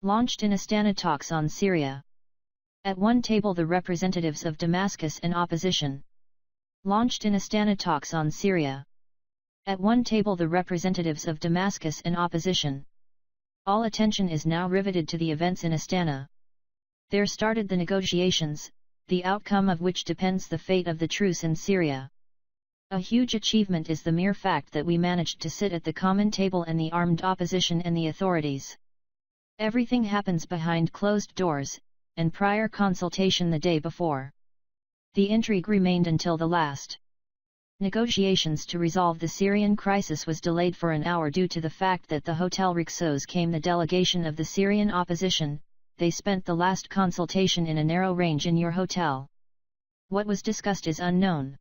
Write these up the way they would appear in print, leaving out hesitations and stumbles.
Launched in Astana talks on Syria. At one table the representatives of Damascus and opposition. Launched in Astana talks on Syria. At one table the representatives of Damascus and opposition. All attention is now riveted to the events in Astana. There started the negotiations, the outcome of which depends the fate of the truce in Syria. A huge achievement is the mere fact that we managed to sit at the common table and the armed opposition and the authorities. Everything happens behind closed doors, and prior consultation the day before. The intrigue remained until the last. Negotiations to resolve the Syrian crisis was delayed for an hour due to the fact that the Hotel Rixos came the delegation of the Syrian opposition. They spent the last consultation in a narrow range in your hotel. What was discussed is unknown.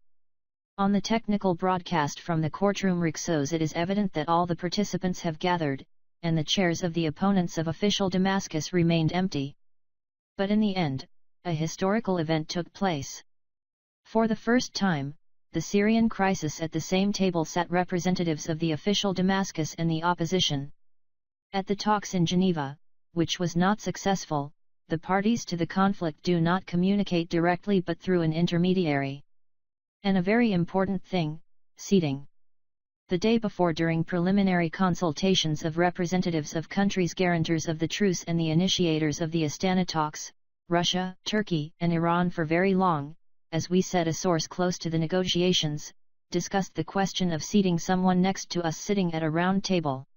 On the technical broadcast from the courtroom Rixos it is evident that all the participants have gathered, and the chairs of the opponents of official Damascus remained empty. But in the end, a historical event took place. For the first time, the Syrian crisis at the same table sat representatives of the official Damascus and the opposition. At the talks in Geneva, which was not successful, the parties to the conflict do not communicate directly but through an intermediary. And a very important thing, seating. The day before during preliminary consultations of representatives of countries guarantors of the truce and the initiators of the Astana talks, Russia, Turkey and Iran for very long, as we said a source close to the negotiations, discussed the question of seating someone next to us sitting at a round table.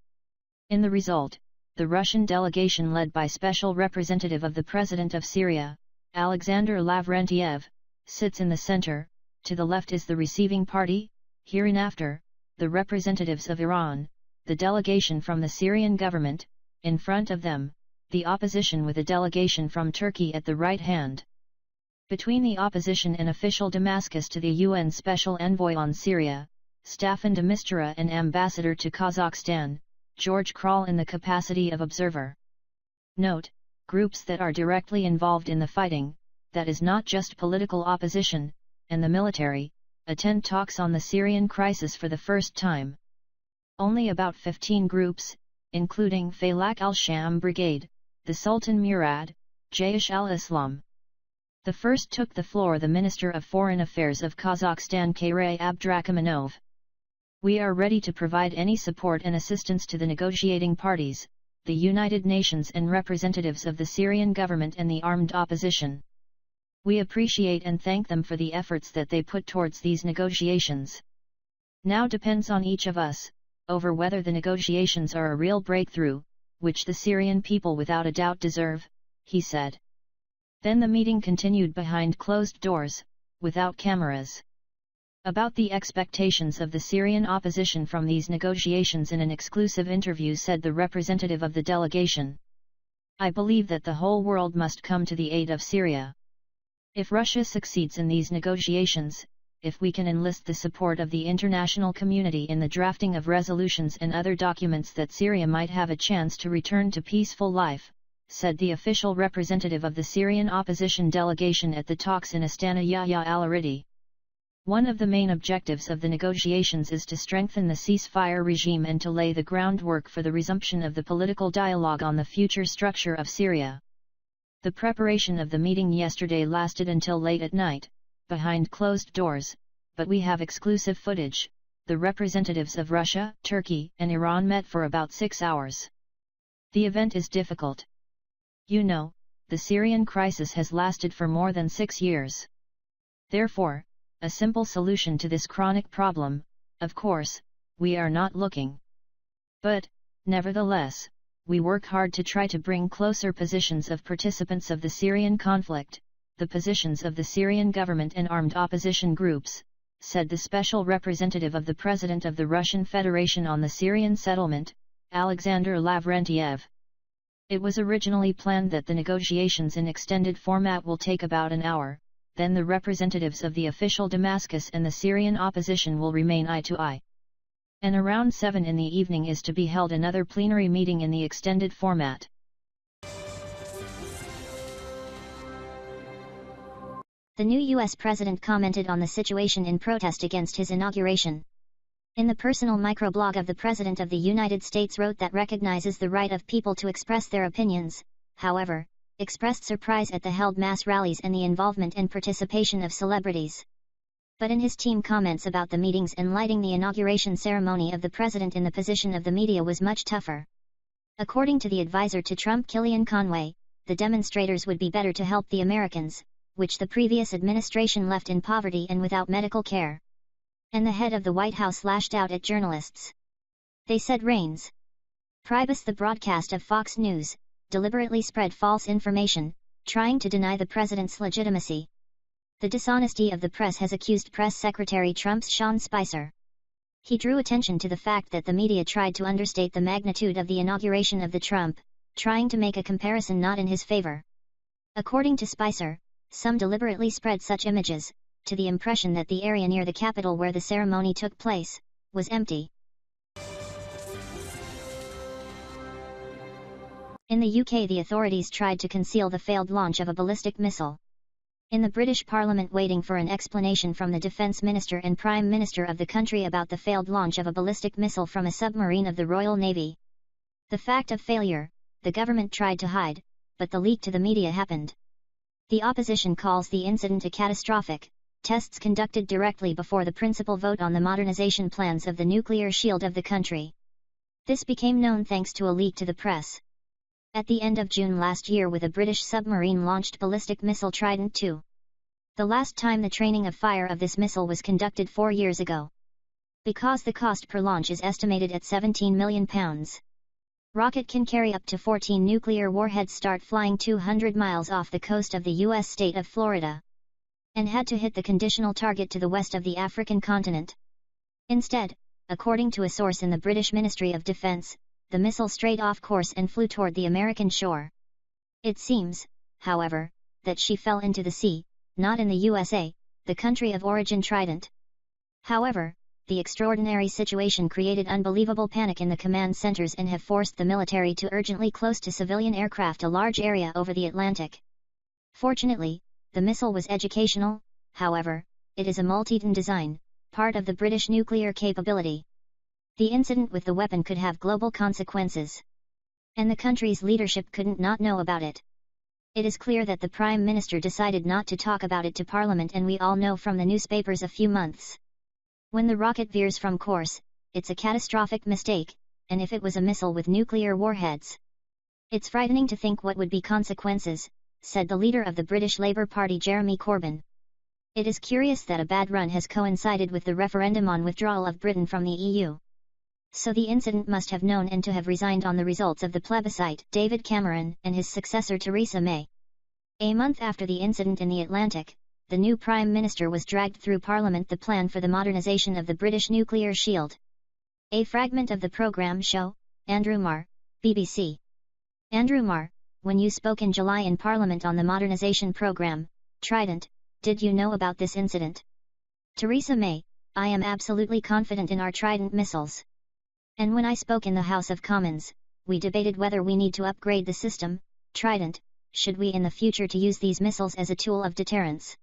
In the result, the Russian delegation led by Special Representative of the President of Syria, Alexander Lavrentiev, sits in the center, to the left is the receiving party, hereinafter, the representatives of Iran, the delegation from the Syrian government, in front of them, the opposition with a delegation from Turkey at the right hand. Between the opposition and official Damascus to the UN Special Envoy on Syria, Staffan de Mistura and Ambassador to Kazakhstan, George Kral in the capacity of observer. Note, groups that are directly involved in the fighting, that is not just political opposition, and the military, attend talks on the Syrian crisis for the first time. Only about 15 groups, including Falak al-Sham Brigade, the Sultan Murad, Jaish al-Islam. The first took the floor the Minister of Foreign Affairs of Kazakhstan Kairay Abdrakhmanov. We are ready to provide any support and assistance to the negotiating parties, the United Nations and representatives of the Syrian government and the armed opposition. We appreciate and thank them for the efforts that they put towards these negotiations. Now depends on each of us, over whether the negotiations are a real breakthrough, which the Syrian people without a doubt deserve, he said. Then the meeting continued behind closed doors, without cameras. About the expectations of the Syrian opposition from these negotiations in an exclusive interview said the representative of the delegation. I believe that the whole world must come to the aid of Syria. If Russia succeeds in these negotiations, if we can enlist the support of the international community in the drafting of resolutions and other documents that Syria might have a chance to return to peaceful life, said the official representative of the Syrian opposition delegation at the talks in Astana Yahya al-Aridi. One of the main objectives of the negotiations is to strengthen the ceasefire regime and to lay the groundwork for the resumption of the political dialogue on the future structure of Syria. The preparation of the meeting yesterday lasted until late at night, behind closed doors, but we have exclusive footage. The representatives of Russia, Turkey, and Iran met for about 6 hours. The event is difficult. You know, the Syrian crisis has lasted for more than 6 years. Therefore, a simple solution to this chronic problem, of course, we are not looking. But, nevertheless, we work hard to try to bring closer positions of participants of the Syrian conflict, the positions of the Syrian government and armed opposition groups, said the special representative of the President of the Russian Federation on the Syrian settlement, Alexander Lavrentiev. It was originally planned that the negotiations in extended format will take about an hour, then the representatives of the official Damascus and the Syrian opposition will remain eye to eye. And around 7 in the evening is to be held another plenary meeting in the extended format. The new U.S. president commented on the situation in protest against his inauguration. In the personal microblog of the President of the United States wrote that recognizes the right of people to express their opinions, however, expressed surprise at the held mass rallies and the involvement and participation of celebrities. But in his team comments about the meetings and lighting the inauguration ceremony of the president in the position of the media was much tougher. According to the advisor to Trump Kellyanne Conway, the demonstrators would be better to help the Americans, which the previous administration left in poverty and without medical care. And the head of the White House lashed out at journalists. They said Raines Priebus, the broadcast of Fox News, deliberately spread false information, trying to deny the president's legitimacy. The dishonesty of the press has accused Press Secretary Trump's Sean Spicer. He drew attention to the fact that the media tried to understate the magnitude of the inauguration of the Trump, trying to make a comparison not in his favor. According to Spicer, some deliberately spread such images, to the impression that the area near the Capitol where the ceremony took place, was empty. In the UK, the authorities tried to conceal the failed launch of a ballistic missile. In the British Parliament, waiting for an explanation from the Defence Minister and Prime Minister of the country about the failed launch of a ballistic missile from a submarine of the Royal Navy. The fact of failure, the government tried to hide, but the leak to the media happened. The opposition calls the incident a catastrophic. Tests conducted directly before the principal vote on the modernization plans of the nuclear shield of the country. This became known thanks to a leak to the press. At the end of June last year, with a British submarine launched ballistic missile Trident II. The last time the training of fire of this missile was conducted 4 years ago. Because the cost per launch is estimated at £17 million. Rocket can carry up to 14 nuclear warheads, start flying 200 miles off the coast of the U.S. state of Florida. And had to hit the conditional target to the west of the African continent. Instead, according to a source in the British Ministry of Defence, the missile strayed off course and flew toward the American shore. It seems, however, that she fell into the sea, not in the USA, the country of origin Trident. However, the extraordinary situation created unbelievable panic in the command centers and have forced the military to urgently close to civilian aircraft a large area over the Atlantic. Fortunately, the missile was educational, however, it is a multi-ton design, part of the British nuclear capability. The incident with the weapon could have global consequences. And the country's leadership couldn't not know about it. It is clear that the Prime Minister decided not to talk about it to Parliament, and we all know from the newspapers a few months. When the rocket veers from course, it's a catastrophic mistake, and if it was a missile with nuclear warheads. It's frightening to think what would be consequences, said the leader of the British Labour Party Jeremy Corbyn. It is curious that a bad run has coincided with the referendum on withdrawal of Britain from the EU. So the incident must have known and to have resigned on the results of the plebiscite, David Cameron and his successor Theresa May. A month after the incident in the Atlantic, the new Prime Minister was dragged through Parliament the plan for the modernisation of the British nuclear shield. A fragment of the programme show, Andrew Marr, BBC. Andrew Marr, when you spoke in July in Parliament on the modernisation programme, Trident, did you know about this incident? Theresa May, I am absolutely confident in our Trident missiles. And when I spoke in the House of Commons, we debated whether we need to upgrade the system, Trident, should we in the future to use these missiles as a tool of deterrence.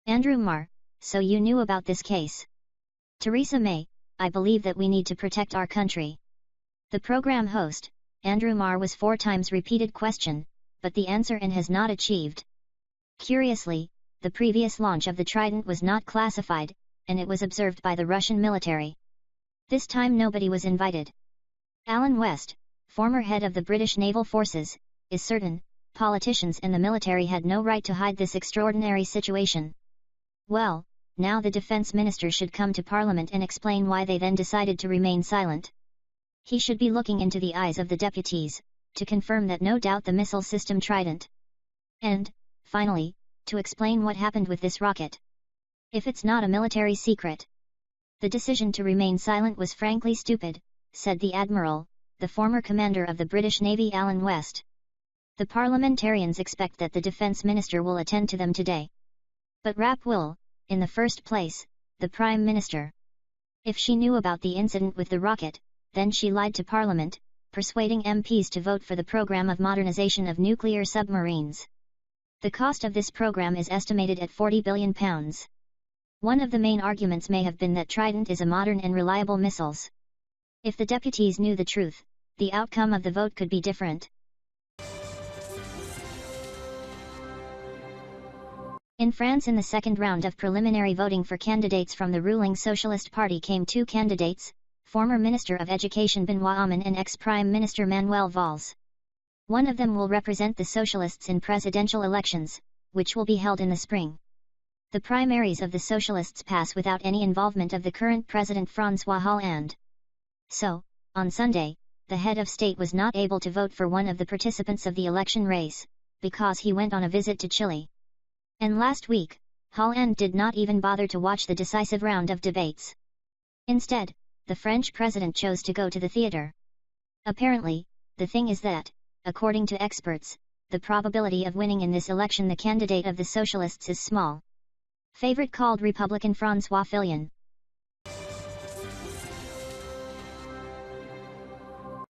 Andrew Marr, so you knew about this case. Theresa May, I believe that we need to protect our country. The program host, Andrew Marr, was 4 times repeated question, but the answer and has not achieved. Curiously, the previous launch of the Trident was not classified, and it was observed by the Russian military. This time nobody was invited. Alan West, former head of the British Naval Forces, is certain, politicians and the military had no right to hide this extraordinary situation. Well, now the Defence Minister should come to Parliament and explain why they then decided to remain silent. He should be looking into the eyes of the deputies, to confirm that no doubt the missile system Trident. And, finally, to explain what happened with this rocket. If it's not a military secret. The decision to remain silent was frankly stupid, said the Admiral, the former commander of the British Navy Alan West. The parliamentarians expect that the Defence Minister will attend to them today. But Rapp will, in the first place, the Prime Minister. If she knew about the incident with the rocket, then she lied to Parliament, persuading MPs to vote for the programme of modernisation of nuclear submarines. The cost of this programme is estimated at £40 billion. One of the main arguments may have been that Trident is a modern and reliable missiles. If the deputies knew the truth, the outcome of the vote could be different. In France, in the second round of preliminary voting for candidates from the ruling Socialist Party came two candidates, former Minister of Education Benoît Hamon and ex-Prime Minister Manuel Valls. One of them will represent the Socialists in presidential elections, which will be held in the spring. The primaries of the Socialists pass without any involvement of the current President François Hollande. So, on Sunday, the head of state was not able to vote for one of the participants of the election race, because he went on a visit to Chile. And last week, Hollande did not even bother to watch the decisive round of debates. Instead, the French president chose to go to the theater. Apparently, the thing is that, according to experts, the probability of winning in this election the candidate of the Socialists is small. Favorite called Republican François Fillon.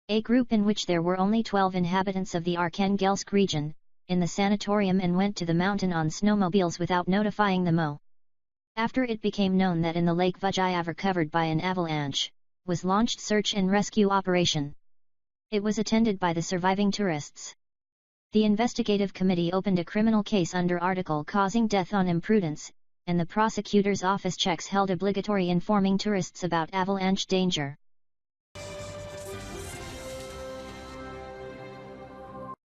A group in which there were only 12 inhabitants of the Arkhangelsk region, in the sanatorium and went to the mountain on snowmobiles without notifying the MO. After it became known that in the Lake Vujayavor covered by an avalanche, was launched search and rescue operation. It was attended by the surviving tourists. The investigative committee opened a criminal case under article causing death on imprudence, and the prosecutor's office checks held obligatory informing tourists about avalanche danger.